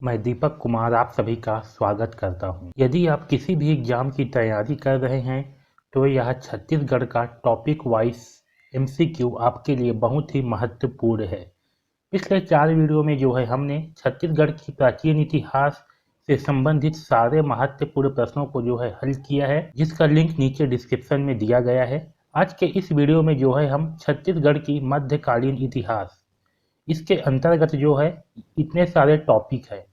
मैं दीपक कुमार आप सभी का स्वागत करता हूं। यदि आप किसी भी एग्जाम की तैयारी कर रहे हैं तो यह छत्तीसगढ़ का टॉपिक वाइज एमसीक्यू आपके लिए बहुत ही महत्वपूर्ण है। पिछले 4 वीडियो में जो है हमने छत्तीसगढ़ की प्राचीन इतिहास से संबंधित सारे महत्वपूर्ण प्रश्नों को जो है हल किया है, जिसका लिंक नीचे डिस्क्रिप्शन में दिया गया है। आज के इस वीडियो में जो है हम छत्तीसगढ़ की मध्यकालीन इतिहास, इसके अंतर्गत जो है इतने सारे टॉपिक है।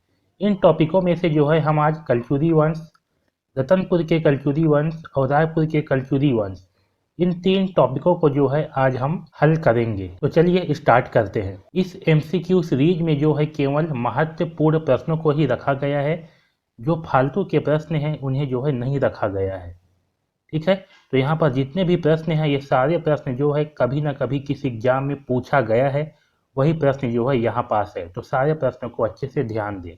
इन टॉपिकों में से जो है हम आज कलचुरी वंश, रतनपुर के कलचुरी वंश और रायपुर के कलचुरी वंश, इन 3 टॉपिकों को जो है आज हम हल करेंगे। तो चलिए स्टार्ट करते हैं। इस एमसीक्यू सीरीज में जो है केवल महत्वपूर्ण प्रश्नों को ही रखा गया है, जो फालतू के प्रश्न हैं उन्हें जो है नहीं रखा गया है। ठीक है, तो यहाँ पर जितने भी प्रश्न हैं ये सारे प्रश्न जो है कभी ना कभी किसी एग्जाम में पूछा गया है, वही प्रश्न जो है यहाँ पास है। तो सारे प्रश्नों को अच्छे से ध्यान दें।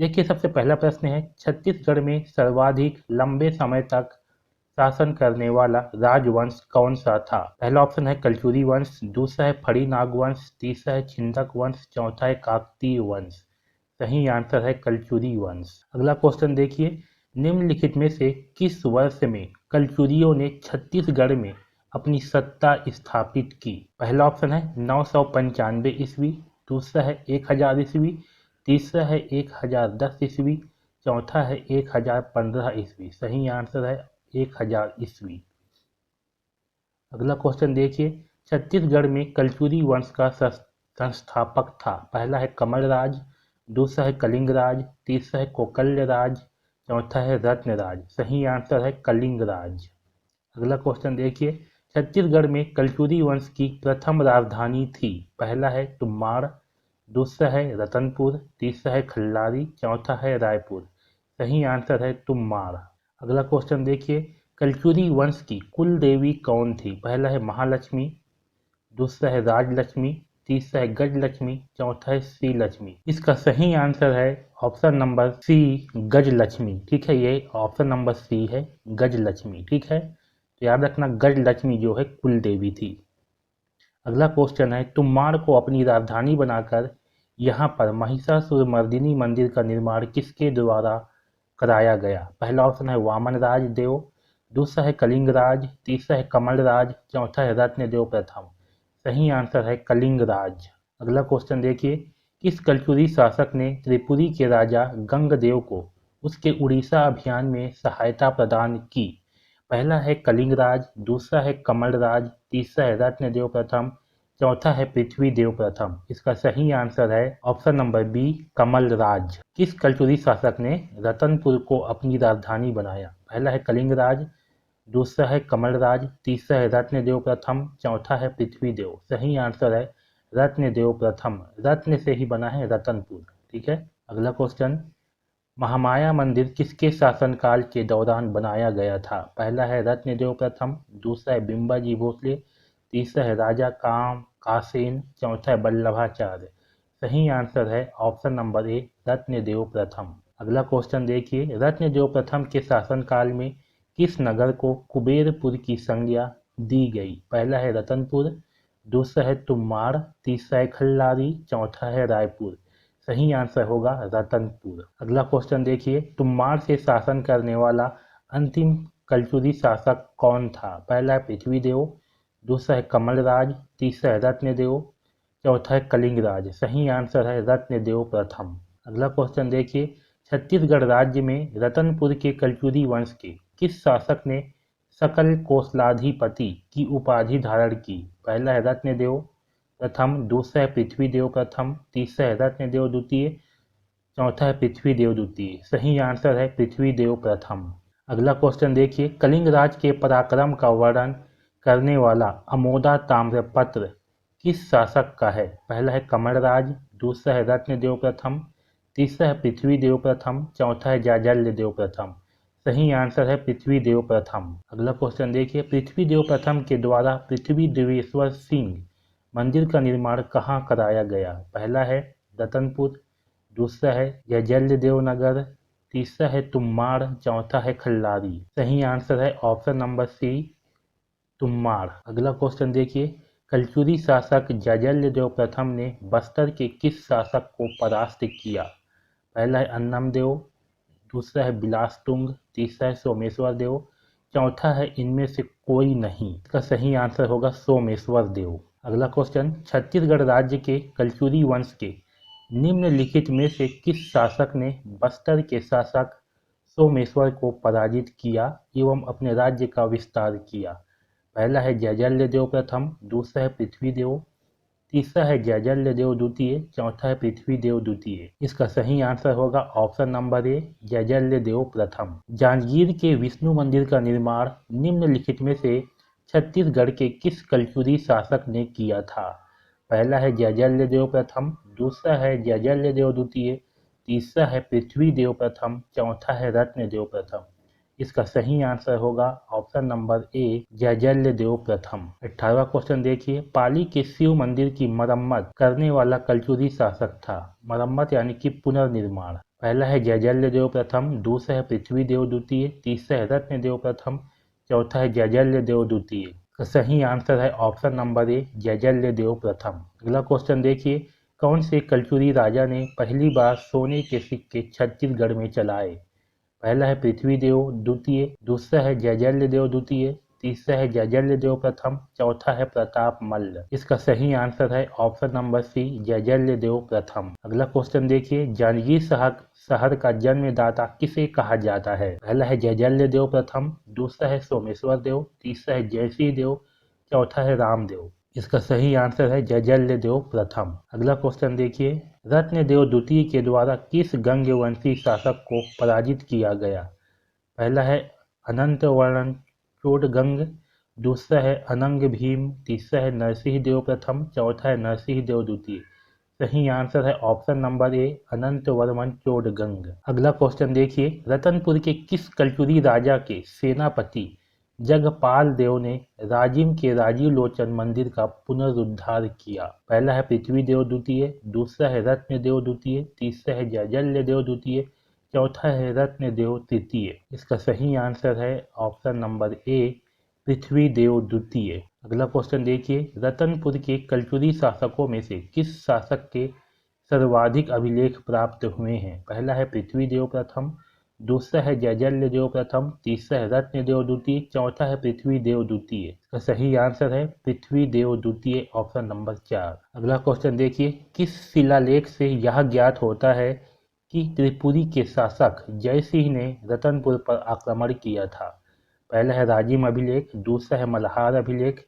देखिए, सबसे पहला प्रश्न है, छत्तीसगढ़ में सर्वाधिक लंबे समय तक शासन करने वाला राजवंश कौन सा था? पहला ऑप्शन है कलचुरी वंश, दूसरा है फड़ी नाग वंश, तीसरा है छिंदक वंश, चौथा है काकतीय वंश। सही आंसर है कलचुरी वंश। अगला क्वेश्चन देखिए, निम्नलिखित में से किस वर्ष में कलचुरियों ने छत्तीसगढ़ में अपनी सत्ता स्थापित की? पहला ऑप्शन है 995 ईस्वी, दूसरा है 1000 ईस्वी, तीसरा है 1010 ईस्वी, चौथा है 1015 ईस्वी। सही आंसर है 1000 ईस्वी। अगला क्वेश्चन देखिए, छत्तीसगढ़ में कलचुरी वंश का संस्थापक था? पहला है कमलराज, दूसरा है कलिंगराज, तीसरा है कोकल्यराज, चौथा है रत्नराज। सही आंसर है कलिंगराज। अगला क्वेश्चन देखिए, छत्तीसगढ़ में कलचुरी वंश की प्रथम राजधानी थी? पहला है तुम्माड़, दूसरा है रतनपुर, तीसरा है खल्लारी, चौथा है रायपुर। सही आंसर है तुम्माड़। अगला क्वेश्चन देखिए, कलचुरी वंश की कुल देवी कौन थी? पहला है महालक्ष्मी, दूसरा है राजलक्ष्मी, तीसरा है गजलक्ष्मी, चौथा है श्रीलक्ष्मी। इसका सही आंसर है ऑप्शन नंबर सी, गजलक्ष्मी। ठीक है, ये ऑप्शन नंबर सी है, गजलक्ष्मी। ठीक है, तो याद रखना गजलक्ष्मी जो है कुल देवी थी। अगला क्वेश्चन है, तुम्माड़ को अपनी राजधानी बनाकर यहाँ पर महिषासुरमर्दिनी मंदिर का निर्माण किसके द्वारा कराया गया? पहला ऑप्शन है वामन राज देव, दूसरा है कलिंगराज, तीसरा है कमलराज, चौथा है रत्नदेव प्रथम। सही आंसर है कलिंगराज। अगला क्वेश्चन देखिए, किस कलचुरी शासक ने त्रिपुरी के राजा गंगदेव को उसके उड़ीसा अभियान में सहायता प्रदान की? पहला है कलिंगराज, दूसरा है कमलराज, तीसरा है रत्नदेव प्रथम, चौथा है पृथ्वीदेव प्रथम। इसका सही आंसर है ऑप्शन नंबर बी, कमलराज। किस कलचुरी शासक ने रतनपुर को अपनी राजधानी बनाया? पहला है कलिंगराज, दूसरा है कमलराज, तीसरा है रत्नदेव प्रथम, चौथा है पृथ्वीदेव। सही आंसर है रत्नदेव प्रथम। रत्न से ही बना है रतनपुर। ठीक है, अगला क्वेश्चन, महामाया मंदिर किसके शासनकाल के दौरान बनाया गया था? पहला है रत्नदेव प्रथम, दूसरा है बिम्बाजी भोसले, तीसरा है राजा काम कासेन, चौथा है वल्लभाचार्य। सही आंसर है ऑप्शन नंबर ए, रत्नदेव प्रथम। अगला क्वेश्चन देखिए, रत्नदेव प्रथम के शासनकाल में किस नगर को कुबेरपुर की संज्ञा दी गई? पहला है रतनपुर, दूसरा है तुम्माड़, तीसरा है खल्लारी, चौथा है रायपुर। सही आंसर होगा रतनपुर। अगला क्वेश्चन देखिए, तुम्माड़ से शासन करने वाला अंतिम कलचुरी शासक कौन था? पहला है पृथ्वीदेव, दूसरा है कमलराज, तीसरा है रत्नदेव, चौथा है कलिंगराज। सही आंसर है रत्नदेव प्रथम। अगला क्वेश्चन देखिए, छत्तीसगढ़ राज्य में रतनपुर के कलचुरी वंश के किस शासक ने सकल कोसलाधिपति की उपाधि धारण की? पहला है रत्नदेव प्रथम, दूसरा है पृथ्वीदेव प्रथम, तीसरा है रत्नदेव द्वितीय, चौथा है पृथ्वीदेव द्वितीय। सही आंसर है पृथ्वीदेव प्रथम। अगला क्वेश्चन देखिए, कलिंगराज के पराक्रम का वर्णन करने वाला अमोदा ताम्रपत्र किस शासक का है? पहला है कमलराज, दूसरा है रत्नदेव प्रथम, तीसरा है पृथ्वीदेव प्रथम, चौथा है जाजल्यदेव प्रथम। सही आंसर है पृथ्वीदेव प्रथम। अगला क्वेश्चन देखिए, पृथ्वीदेव प्रथम के द्वारा पृथ्वी देवेश्वर सिंह मंदिर का निर्माण कहाँ कराया गया? पहला है रतनपुर, दूसरा है जयजल्यदेव नगर, तीसरा है तुम्माड़, चौथा है खल्लारी। सही आंसर है ऑप्शन नंबर सी, तुम्माड़। अगला क्वेश्चन देखिए, कलचुरी शासक जयजल्यदेव प्रथम ने बस्तर के किस शासक को परास्त किया? पहला है अन्नम देव, दूसरा है बिलासतुंग, तीसरा है सोमेश्वर देव, चौथा है इनमें से कोई नहीं। इसका सही आंसर होगा सोमेश्वर देव। अगला क्वेश्चन, छत्तीसगढ़ राज्य के कलचुरी वंश के निम्नलिखित में से किस शासक ने बस्तर के शासक सोमेश्वर को पराजित किया एवं अपने राज्य का विस्तार किया? पहला है जयजल्य प्रथम, दूसरा है पृथ्वीदेव, तीसरा है जयजल्य द्वितीय, चौथा है पृथ्वीदेव द्वितीय। इसका सही आंसर होगा ऑप्शन नंबर ए, जयजल्य प्रथम। जांजगीर के विष्णु मंदिर का निर्माण निम्नलिखित में से छत्तीसगढ़ के किस कलचुरी शासक ने किया था? पहला है जयजल्य प्रथम, दूसरा है जयजल्य द्वितीय, तीसरा है पृथ्वीदेव प्रथम, चौथा है रत्नदेव प्रथम। इसका सही आंसर होगा ऑप्शन नंबर ए, जयजल्य प्रथम। 18वां क्वेश्चन देखिए, पाली के शिव मंदिर की मरम्मत करने वाला कलचुरी शासक था। मरम्मत यानी कि पुनर्निर्माण। पहला है जयजल्य प्रथम, दूसरा है पृथ्वीदेव द्वितीय, तीसरा है रत्नदेव प्रथम, चौथा है जयजल्य द्वितीय। सही आंसर है ऑप्शन नंबर ए, जयजल्य प्रथम। अगला क्वेश्चन देखिए, कौन से कलचुरी राजा ने पहली बार सोने के सिक्के छत्तीसगढ़ में चलाए? पहला है पृथ्वीदेव द्वितीय, दूसरा है जयजल्य द्वितीय, तीसरा है जयजल्य प्रथम, चौथा है प्रताप मल्ल। इसका सही आंसर है ऑप्शन नंबर सी, जयजल्य प्रथम। अगला क्वेश्चन देखिए, जांजगीर शहर का जन्मदाता किसे कहा जाता है? पहला है जयजल्य प्रथम, दूसरा है सोमेश्वर देव, तीसरा है जयसिंह देव, चौथा है रामदेव। इसका सही आंसर है जयजल्य प्रथम। अगला क्वेश्चन देखिए, रत्नदेव द्वितीय के द्वारा किस गंगवंशी शासक को पराजित किया गया? पहला है अनंतवर्णन चोडगंग, दूसरा है अनंग भीम, तीसरा है नरसिंह देव प्रथम, चौथा है नरसिंह देव द्वितीय। सही आंसर है ऑप्शन नंबर ए, अनंतवर्मन चोडगंग। अगला क्वेश्चन देखिए, रतनपुर के किस कलचुरी राजा के सेनापति जगपाल देव ने राजिम के राजीव लोचन मंदिर का पुनरुद्धार किया? पहला है पृथ्वीदेव द्वितीय, दूसरा है रत्नदेव द्वितीय, तीसरा है जयजल्य द्वितीय, चौथा है रत्नदेव तृतीय। इसका सही आंसर है ऑप्शन नंबर ए, पृथ्वीदेव द्वितीय। अगला क्वेश्चन देखिए, रतनपुर के कलचुरी शासकों में से किस शासक के सर्वाधिक अभिलेख प्राप्त हुए हैं? पहला है पृथ्वीदेव प्रथम, दूसरा है जयजल्य प्रथम, तीसरा है रत्नदेव द्वितीय, चौथा है पृथ्वीदेव द्वितीय। इसका सही आंसर है पृथ्वीदेव द्वितीय, ऑप्शन नंबर 4। अगला क्वेश्चन देखिए, किस शिलालेख से यह ज्ञात होता है कि त्रिपुरी के शासक जयसिंह ने रतनपुर पर आक्रमण किया था? पहला है राजिम अभिलेख, दूसरा है मल्हार अभिलेख,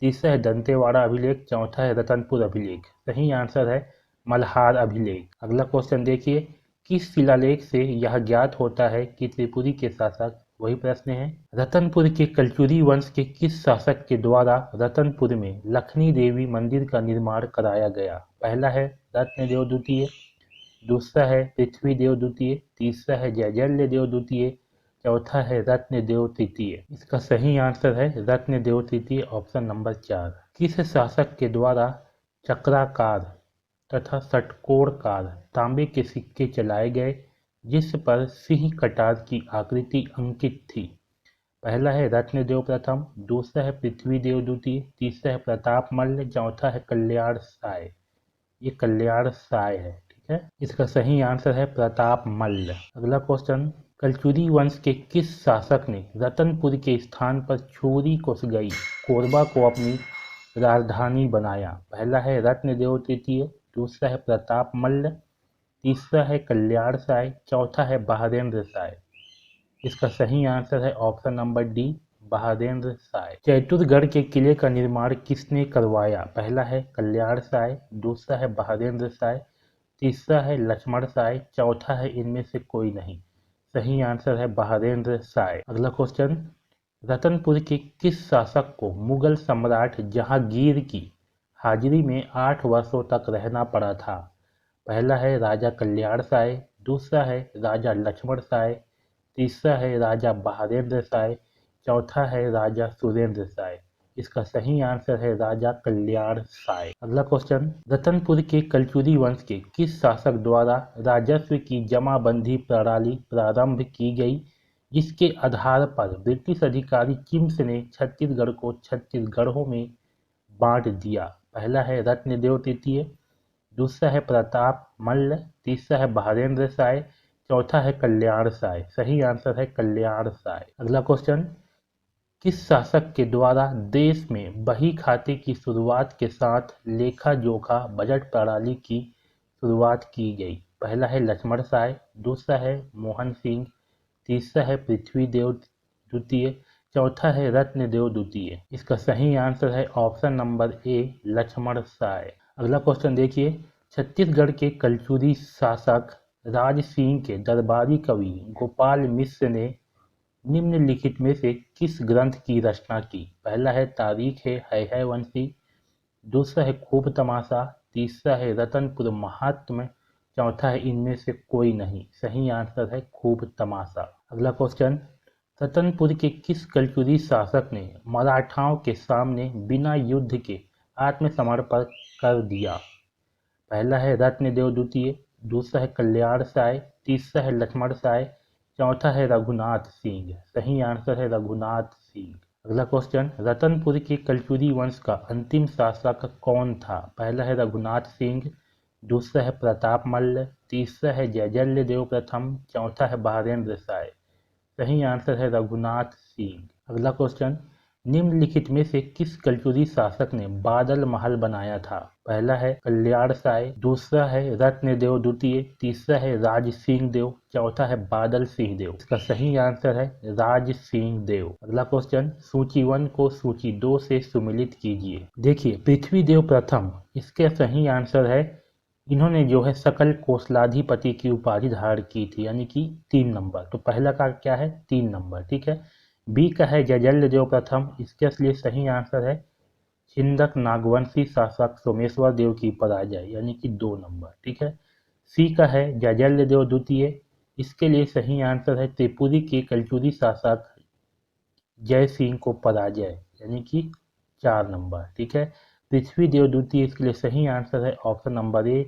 तीसरा है दंतेवाड़ा अभिलेख, चौथा है रतनपुर अभिलेख। सही आंसर है मल्हार अभिलेख। अगला क्वेश्चन देखिए, किस शिलालेख से यह ज्ञात होता है कि त्रिपुरी के शासक, वही प्रश्न है, रतनपुर के कलचुरी वंश के किस शासक के द्वारा रतनपुर में लखनी देवी मंदिर का निर्माण कराया गया? पहला है रत्नदेव द्वितीय, दूसरा है पृथ्वीदेव द्वितीय, तीसरा है जयजल्य द्वितीय, चौथा है रत्नदेव तृतीय। इसका सही आंसर है रत्नदेव तृतीय, ऑप्शन नंबर 4। किस शासक के द्वारा चक्राकार तथा षटकोणकार तांबे के सिक्के चलाए गए जिस पर सिंह कटार की आकृति अंकित थी? पहला है रत्नदेव प्रथम, दूसरा है पृथ्वीदेव द्वितीय, तीसरा है प्रताप मल्ल, चौथा है कल्याण साय। ये कल्याण साय है, ठीक है। इसका सही आंसर है प्रताप मल्ल। अगला क्वेश्चन, कलचुरी वंश के किस शासक ने रतनपुर के स्थान पर छोरी कोसगई कोरबा को अपनी राजधानी बनाया? पहला है रत्नदेव तृतीय, दूसरा है प्रताप मल्ल, तीसरा है कल्याण साय, चौथा है बहादेंद्र साय। इसका सही आंसर है ऑप्शन नंबर डी, बहादेंद्र साय। चैतुरगढ़ के किले का निर्माण किसने करवाया? पहला है कल्याण साय, दूसरा है बहादेंद्र साय, तीसरा है लक्ष्मण साय, चौथा है इनमें से कोई नहीं। सही आंसर है बहादेंद्र साय। अगला क्वेश्चन, रतनपुर के किस शासक को मुगल सम्राट जहांगीर की हाजिरी में 8 वर्षों तक रहना पड़ा था? पहला है राजा कल्याण साय, दूसरा है राजा लक्ष्मण साय, तीसरा है राजा बहादेंद्र साय, चौथा है राजा सुरेंद्र साय। इसका सही आंसर है राजा कल्याण साय। अगला क्वेश्चन, रतनपुर के कलचुरी वंश के किस शासक द्वारा राजस्व की जमाबंदी प्रणाली प्रारंभ की गई जिसके आधार पर ब्रिटिश अधिकारी चिम्स ने छत्तीसगढ़ को 36 गढ़ों में बांट दिया? पहला है रत्नदेव तृतीय, दूसरा है प्रताप मल्ल, तीसरा है बहारेंद्र साय, चौथा है कल्याण साय। सही आंसर है कल्याण साय। अगला क्वेश्चन, किस शासक के द्वारा देश में बही खाते की शुरुआत के साथ लेखा जोखा बजट प्रणाली की शुरुआत की गई? पहला है लक्ष्मण साय, दूसरा है मोहन सिंह, तीसरा है पृथ्वीदेव द्वितीय, चौथा है रत्नदेव द्वितीय। इसका सही आंसर है option number A, Lakshman Sai. अगला क्वेश्चन देखिए, छत्तीसगढ़ के कलचुरी शासक राज सिंह के दरबारी कवि गोपाल मिश्र ने निम्नलिखित में से किस ग्रंथ की रचना की? पहला है तारीख है वंशी, दूसरा है खूब तमाशा, तीसरा है रतनपुर महात्म्य, चौथा है इनमें से कोई नहीं। सही आंसर है खूब तमाशा। अगला क्वेश्चन, रतनपुर के किस कलचुरी शासक ने मराठाओं के सामने बिना युद्ध के आत्मसमर्पण कर दिया? पहला है रत्नदेव द्वितीय, दूसरा है कल्याण साय, तीसरा है लक्ष्मण साय, चौथा है रघुनाथ सिंह। सही आंसर है रघुनाथ सिंह। अगला क्वेश्चन, रतनपुर के कलचुरी वंश का अंतिम शासक कौन था? पहला है रघुनाथ सिंह, दूसरा है प्रताप मल्ल, तीसरा है जयजल्य देव प्रथम, चौथा है बहारेंद्र साय। सही आंसर है रघुनाथ सिंह। अगला क्वेश्चन, निम्नलिखित में से किस कलचुरी शासक ने बादल महल बनाया था? पहला है कल्याण साय, दूसरा है रत्नदेव द्वितीय, तीसरा है राज सिंह देव, चौथा है बादल सिंह देव। इसका सही आंसर है राज सिंह देव। अगला क्वेश्चन, सूची 1 को सूची 2 से सुमिलित कीजिए। देखिए पृथ्वी देव प्रथम, इसके सही आंसर है इन्होंने जो है सकल कोसलाधिपति की उपाधि धारण की थी, यानी कि 3 नंबर। तो पहला का क्या है 3 नंबर, ठीक है। बी का है जयजल्य देव प्रथम, इसके लिए सही आंसर है छिंदक नागवंशी शासक सोमेश्वर देव की पराजय, यानी कि 2 नंबर, ठीक है। सी का है जयजल्य देव द्वितीय, इसके लिए सही आंसर है त्रिपुरी के कलचुरी शासक जय सिंह को पराजय, यानी कि 4 नंबर, ठीक है। पृथ्वी देव द्वितीय, इसके लिए सही आंसर है ऑप्शन नंबर ए,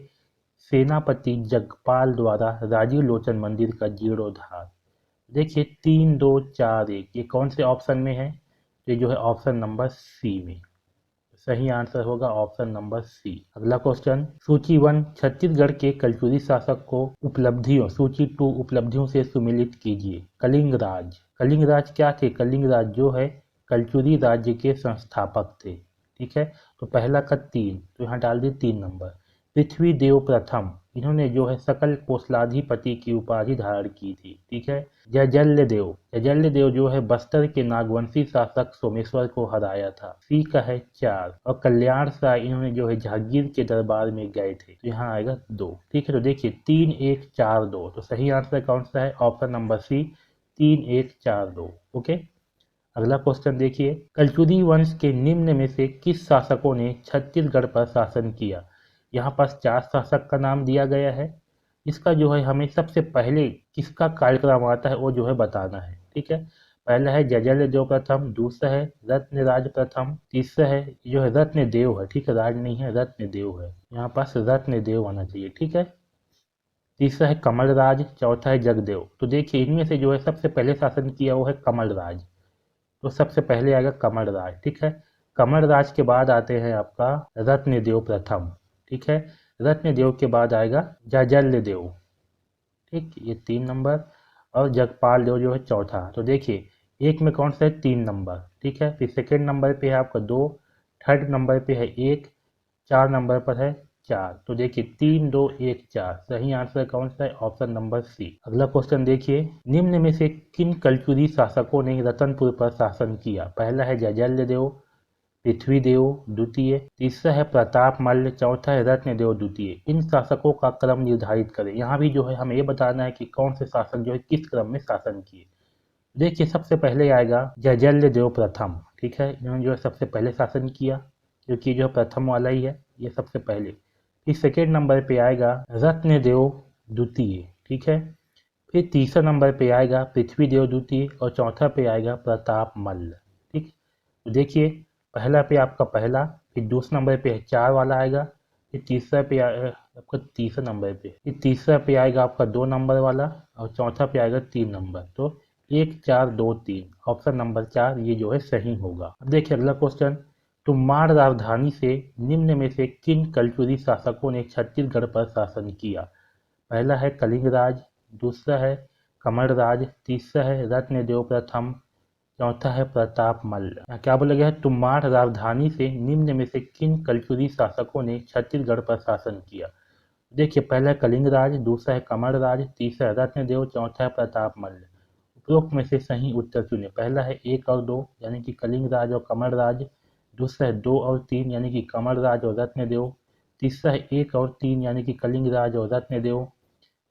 सेनापति जगपाल द्वारा राजीव लोचन मंदिर का जीर्णोद्धार। देखिए 3 2 4 1, ये कौन से ऑप्शन में है? ये जो है ऑप्शन नंबर सी में। सही आंसर होगा ऑप्शन नंबर सी। अगला क्वेश्चन, सूची 1 छत्तीसगढ़ के कलचुरी शासक को उपलब्धियों, सूची 2 उपलब्धियों से सुमिलित कीजिए। कलिंगराज, कलिंगराज क्या थे? कलिंगराज जो है कलचुरी राज्य के संस्थापक थे, ठीक है। तो पहला का 3, तो यहाँ डाल दिए 3 नंबर। पृथ्वी देव प्रथम, इन्होंने जो है सकल कोसलाधिपति की उपाधि धारण की थी, ठीक है। जयजल्य देव, जयजल्य देव जो है बस्तर के नागवंशी शासक सोमेश्वर को हराया था। सी का है 4, और कल्याण साय इन्होंने जो है जहांगीर के दरबार में गए थे, तो यहाँ आएगा 2, ठीक है। तो देखिए 3 1 4 2, तो सही आंसर कौन सा है? Option number C, 3 1 4 2, okay. अगला क्वेश्चन देखिए, कलचुरी वंश के निम्न में से किस शासकों ने छत्तीसगढ़ पर शासन किया? यहाँ पास 4 शासक का नाम दिया गया है। इसका जो है हमें सबसे पहले किसका कार्यक्रम आता है वो जो है बताना है, ठीक है। पहला है जयजल्य देव प्रथम, दूसरा है रत्नराज प्रथम, तीसरा है जो है रत्नदेव है, ठीक है, राज नहीं है रत्नदेव है, यहाँ पास रत्नदेव आना चाहिए, ठीक है। तीसरा है कमलराज, चौथा है जगदेव। तो देखिए इनमें से जो है सबसे पहले शासन किया वो है कमलराज, तो सबसे पहले आएगा कमलराज, ठीक है। कमलराज के बाद आते हैं आपका रत्नदेव प्रथम, ठीक है। रत्नदेव के बाद आएगा जयजल्य देव, ठीक, ये 3 नंबर, और जगपाल देव जो है चौथा। तो देखिए एक में कौन सा है 3 नंबर, ठीक है। फिर सेकेंड नंबर पे है आपका 2, थर्ड नंबर पे है 1, 4 नंबर पर है 4। तो देखिए 3 2 1 4, सही आंसर कौन सा है? Option number C. अगला क्वेश्चन देखिए, निम्न में से किन कलचुरी शासकों ने रतनपुर पर शासन किया? पहला है जयजल्य देव, पृथ्वीदेव द्वितीय, तीसरा है प्रताप मल्ल, चौथा है रत्नदेव द्वितीय। इन शासकों का क्रम निर्धारित करें। यहाँ भी जो है हमें ये बताना है कि कौन से शासक जो है किस क्रम में शासन किए। देखिए सबसे पहले आएगा जयजल्य देव प्रथम, ठीक है, इन्होंने जो है सबसे पहले शासन किया, क्योंकि जो प्रथम वाला ही है, ये सबसे पहले। फिर सेकेंड नंबर पे आएगा रत्नदेव द्वितीय, ठीक है। फिर तीसरा नंबर पे आएगा पृथ्वीदेव द्वितीय, और चौथा पे आएगा प्रताप मल्ल, ठीक। तो देखिए पहला पे आपका पहला, फिर दूसरा नंबर पे 4 वाला आएगा, फिर तीसरा पे आपका तीसरा नंबर पे, फिर तीसरा पे आएगा आपका 2 नंबर वाला, और चौथा पे आएगा 3 नंबर। तो 1 4 2 3, ऑप्शन नंबर 4 ये जो है सही होगा। अब देखिए अगला क्वेश्चन, तुम्बाड़ राजधानी से निम्न में से किन कलचुरी शासकों ने छत्तीसगढ़ पर शासन किया? पहला है कलिंग राज, दूसरा है कमल राज, तीसरा है रत्नदेव प्रथम, चौथा है प्रताप मल्ल। यहाँ क्या बोला गया है? तुम्बाड़ राजधानी से निम्न में से किन कलचुरी शासकों ने छत्तीसगढ़ पर शासन किया? देखिए, पहला है कलिंग राज, दूसरा है कमल राज, तीसरा है रत्नदेव, चौथा है प्रताप मल्ल। उपरोक्त में से सही उत्तर चुने। पहला है 1 और 2 यानी कि कलिंग राज और कमल राज, दूसरा है 2 और 3 यानी कि कमल राज और रत्नदेव, तीसरा है 1 और 3 यानी कि कलिंग राज और रत्नदेव,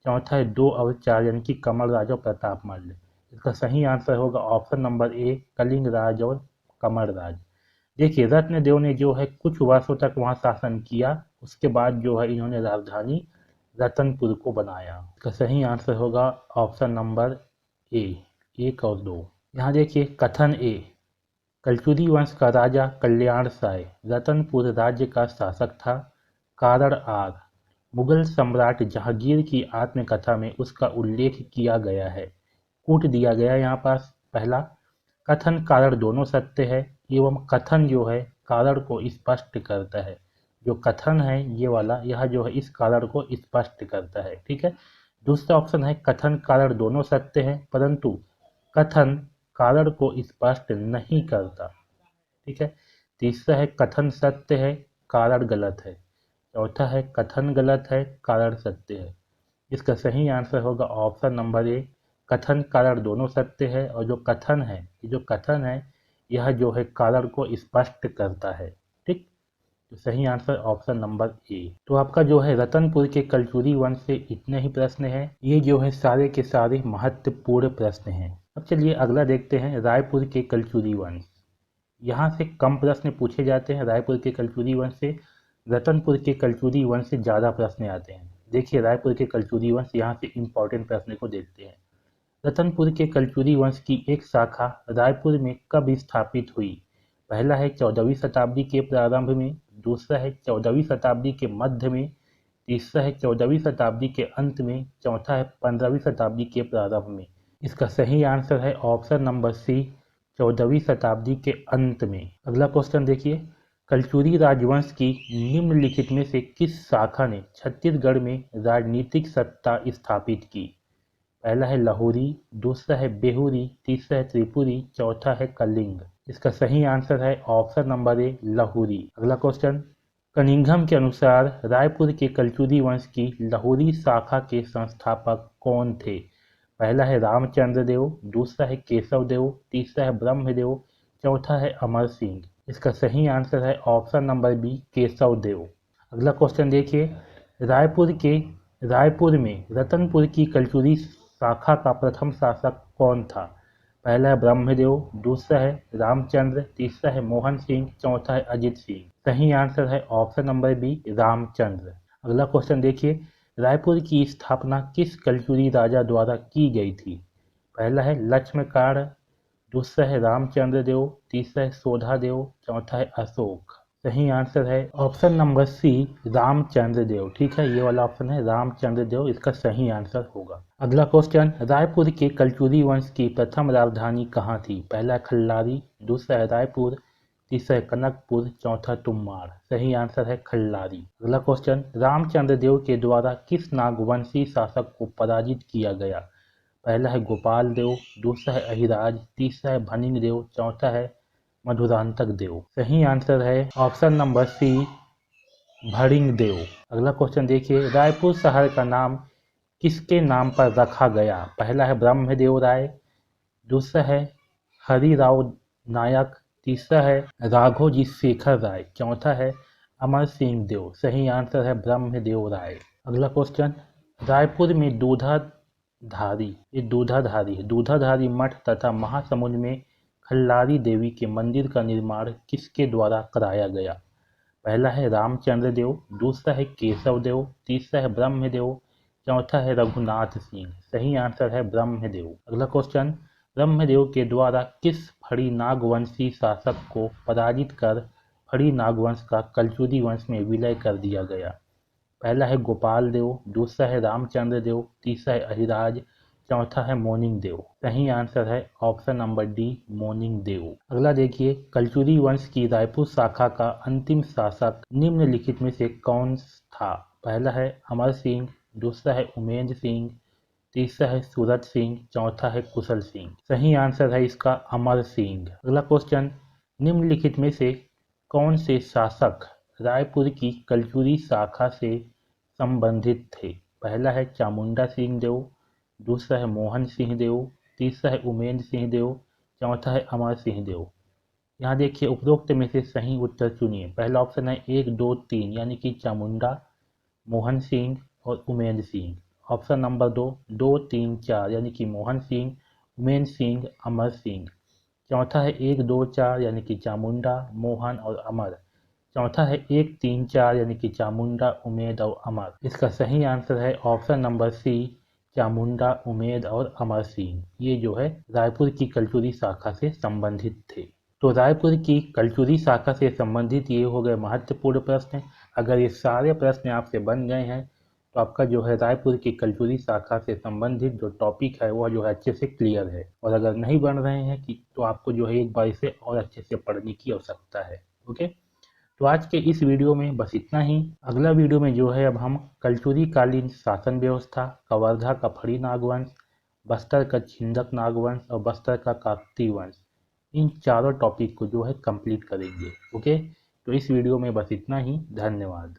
चौथा है 2 और 4 यानी कि कमल राज और प्रताप मल्ल। इसका सही आंसर होगा ऑप्शन नंबर ए, कलिंग राज और कमल राज। देखिए, रत्नदेव ने जो है कुछ वर्षों तक वहाँ शासन किया, उसके बाद जो है इन्होंने राजधानी रतनपुर को बनाया। इसका सही आंसर होगा ऑप्शन नंबर ए, 1 और 2। यहाँ देखिए कथन ए, कलचुरी वंश का राजा कल्याण साय रतनपुर राज्य का शासक था। कारण आर, मुगल सम्राट जहांगीर की आत्मकथा में उसका उल्लेख किया गया है। कूट दिया गया यहाँ पास। पहला, कथन कारण दोनों सत्य है एवं कथन जो है कारण को स्पष्ट करता है। जो कथन है ये वाला, यह जो है इस कारण को स्पष्ट करता है। ठीक है। दूसरा ऑप्शन है कथन कारण दोनों सत्य है परंतु कथन कारण को स्पष्ट नहीं करता। ठीक है। तीसरा है कथन सत्य है कारण गलत है। चौथा है कथन गलत है कारण सत्य है। इसका सही आंसर होगा ऑप्शन नंबर ए, कथन कारण दोनों सत्य है और जो कथन है, ये जो कथन है यह जो है कारण को स्पष्ट करता है। ठीक। तो सही आंसर ऑप्शन नंबर ए। तो आपका जो है रतनपुर के कलचुरी वंश से इतने ही प्रश्न हैं। ये जो है सारे के सारे महत्वपूर्ण प्रश्न हैं। अब चलिए अगला देखते हैं, रायपुर के कलचुरी वंश। यहाँ से कम प्रश्न पूछे जाते हैं रायपुर के कलचुरी वंश से, रतनपुर के कलचुरी वंश से ज़्यादा प्रश्न आते हैं। देखिए रायपुर के कलचुरी वंश, यहाँ से इम्पोर्टेंट प्रश्न को देखते हैं। रतनपुर के कलचुरी वंश की एक शाखा रायपुर में कब स्थापित हुई? पहला है 14वीं शताब्दी के प्रारंभ में, दूसरा है 14वीं शताब्दी के मध्य में, तीसरा है 14वीं शताब्दी के अंत में, चौथा है 15वीं शताब्दी के प्रारंभ में। इसका सही आंसर है ऑप्शन नंबर सी, 14वीं शताब्दी के अंत में। अगला क्वेश्चन देखिए, कलचुरी राजवंश की निम्नलिखित में से किस शाखा ने छत्तीसगढ़ में राजनीतिक सत्ता स्थापित की? पहला है लाहौरी, दूसरा है बेहुरी, तीसरा है त्रिपुरी, चौथा है कलिंग। इसका सही आंसर है ऑप्शन नंबर ए, लाहौरी। अगला क्वेश्चन, कनिंघम के अनुसार रायपुर के कलचुरी वंश की लाहौरी शाखा के संस्थापक कौन थे? पहला है रामचंद्र देव, दूसरा है केशव देव, तीसरा है ब्रह्मदेव, चौथा है अमर सिंह। इसका सही आंसर है option number B, Keshav Dev. अगला क्वेश्चन देखिए, रायपुर में रतनपुर की कलचुरी शाखा का प्रथम शासक कौन था? पहला है ब्रह्मदेव, दूसरा है रामचंद्र, तीसरा है मोहन सिंह, चौथा है अजित सिंह। सही आंसर है ऑप्शन नंबर बी, रामचंद्र। अगला क्वेश्चन देखिए, रायपुर की स्थापना किस कलचुरी राजा द्वारा की गई थी? पहला है लक्ष्मण, दूसरा है रामचंद्र देव, तीसरा है सोधा देव, चौथा है अशोक। सही आंसर है ऑप्शन नंबर सी, रामचंद्र देव। ठीक है, ये वाला ऑप्शन है रामचंद्र देव, इसका सही आंसर होगा। अगला क्वेश्चन, रायपुर के कलचुरी वंश की प्रथम राजधानी कहाँ थी? पहला है खल्लारी, दूसरा है रायपुर, तीसरा है कनकपुर, चौथा तुम्बाड़। सही आंसर है खल्लारी। अगला क्वेश्चन, रामचंद्र देव के द्वारा किस नागवंशी शासक को पराजित किया गया? पहला है गोपाल देव, दूसरा है अहिराज, तीसरा है भनिंग देव, चौथा है मधुरांतक देव। सही आंसर है ऑप्शन नंबर सी, भड़िंग देव। अगला क्वेश्चन देखिए, रायपुर शहर का नाम किसके नाम पर रखा गया? पहला है ब्रह्मदेव राय, दूसरा है हरिराव नायक, तीसरा है राघोजी शेखर राय, चौथा है अमर सिंह देव। सही आंसर है ब्रह्मदेव राय। अगला क्वेश्चन, रायपुर में दूधाधारी मठ तथा महासमुंद में खल्लारी देवी के मंदिर का निर्माण किसके द्वारा कराया गया? पहला है रामचंद्र देव, दूसरा है केशव देव, तीसरा है ब्रह्मदेव, चौथा है रघुनाथ सिंह। सही आंसर है ब्रह्मदेव। अगला क्वेश्चन, ब्रह्मदेव के द्वारा किस फड़ी नागवंशी शासक को पराजित कर फड़ी नागवंश का कलचुरी वंश में विलय कर दिया गया? पहला है गोपाल देव, दूसरा है रामचंद्र देव, तीसरा है अहिराज, चौथा है मोनिंग देव। सही आंसर है ऑप्शन नंबर डी, मोनिंग देव। अगला देखिए, कलचुरी वंश की रायपुर शाखा का अंतिम शासक निम्नलिखित में से कौन था? पहला है अमर सिंह, दूसरा है उमेंद्र सिंह, तीसरा है सूरत सिंह, चौथा है कुशल सिंह। सही आंसर है इसका अमर सिंह। अगला क्वेश्चन, निम्नलिखित में से कौन से शासक रायपुर की कलचुरी शाखा से संबंधित थे? पहला है चामुंडा सिंह देव, दूसरा है मोहन सिंह देव, तीसरा है उमेंद्र सिंह देव, चौथा है अमर सिंह देव। यहाँ देखिए उपरोक्त में से सही उत्तर चुनिए। पहला ऑप्शन है 1, 2, 3 यानी कि चामुंडा, मोहन सिंह और उमेंद्र सिंह। ऑप्शन नंबर 2, 2, 3, 4 यानी कि मोहन सिंह, उमेंद्र सिंह, अमर सिंह। चौथा है 1, 2, 4 यानी कि चामुंडा, मोहन और अमर। चौथा है 1, 3, 4 यानी कि चामुंडा, उमेद और अमर। इसका सही आंसर है option number C, Chamunda, Umed और अमर सिंह। ये जो है रायपुर की कलचुरी शाखा से संबंधित थे। तो रायपुर की कलचुरी शाखा से संबंधित ये हो गए महत्वपूर्ण प्रश्न। अगर ये सारे प्रश्न आपसे बन गए हैं तो आपका जो है रायपुर की कलचुरी शाखा से संबंधित जो टॉपिक है वह जो है अच्छे से क्लियर है। और अगर नहीं बन रहे हैं कि तो आपको जो है एक बार इसे और अच्छे से पढ़ने की आवश्यकता है। ओके, तो आज के इस वीडियो में बस इतना ही। अगला वीडियो में जो है अब हम कलचुरी कालीन शासन व्यवस्था, कवर्धा का फड़ी नागवंश, बस्तर का छिंदक नागवंश और बस्तर का काकती वंश, इन चारों टॉपिक को जो है कंप्लीट करेंगे। ओके, तो इस वीडियो में बस इतना ही। धन्यवाद।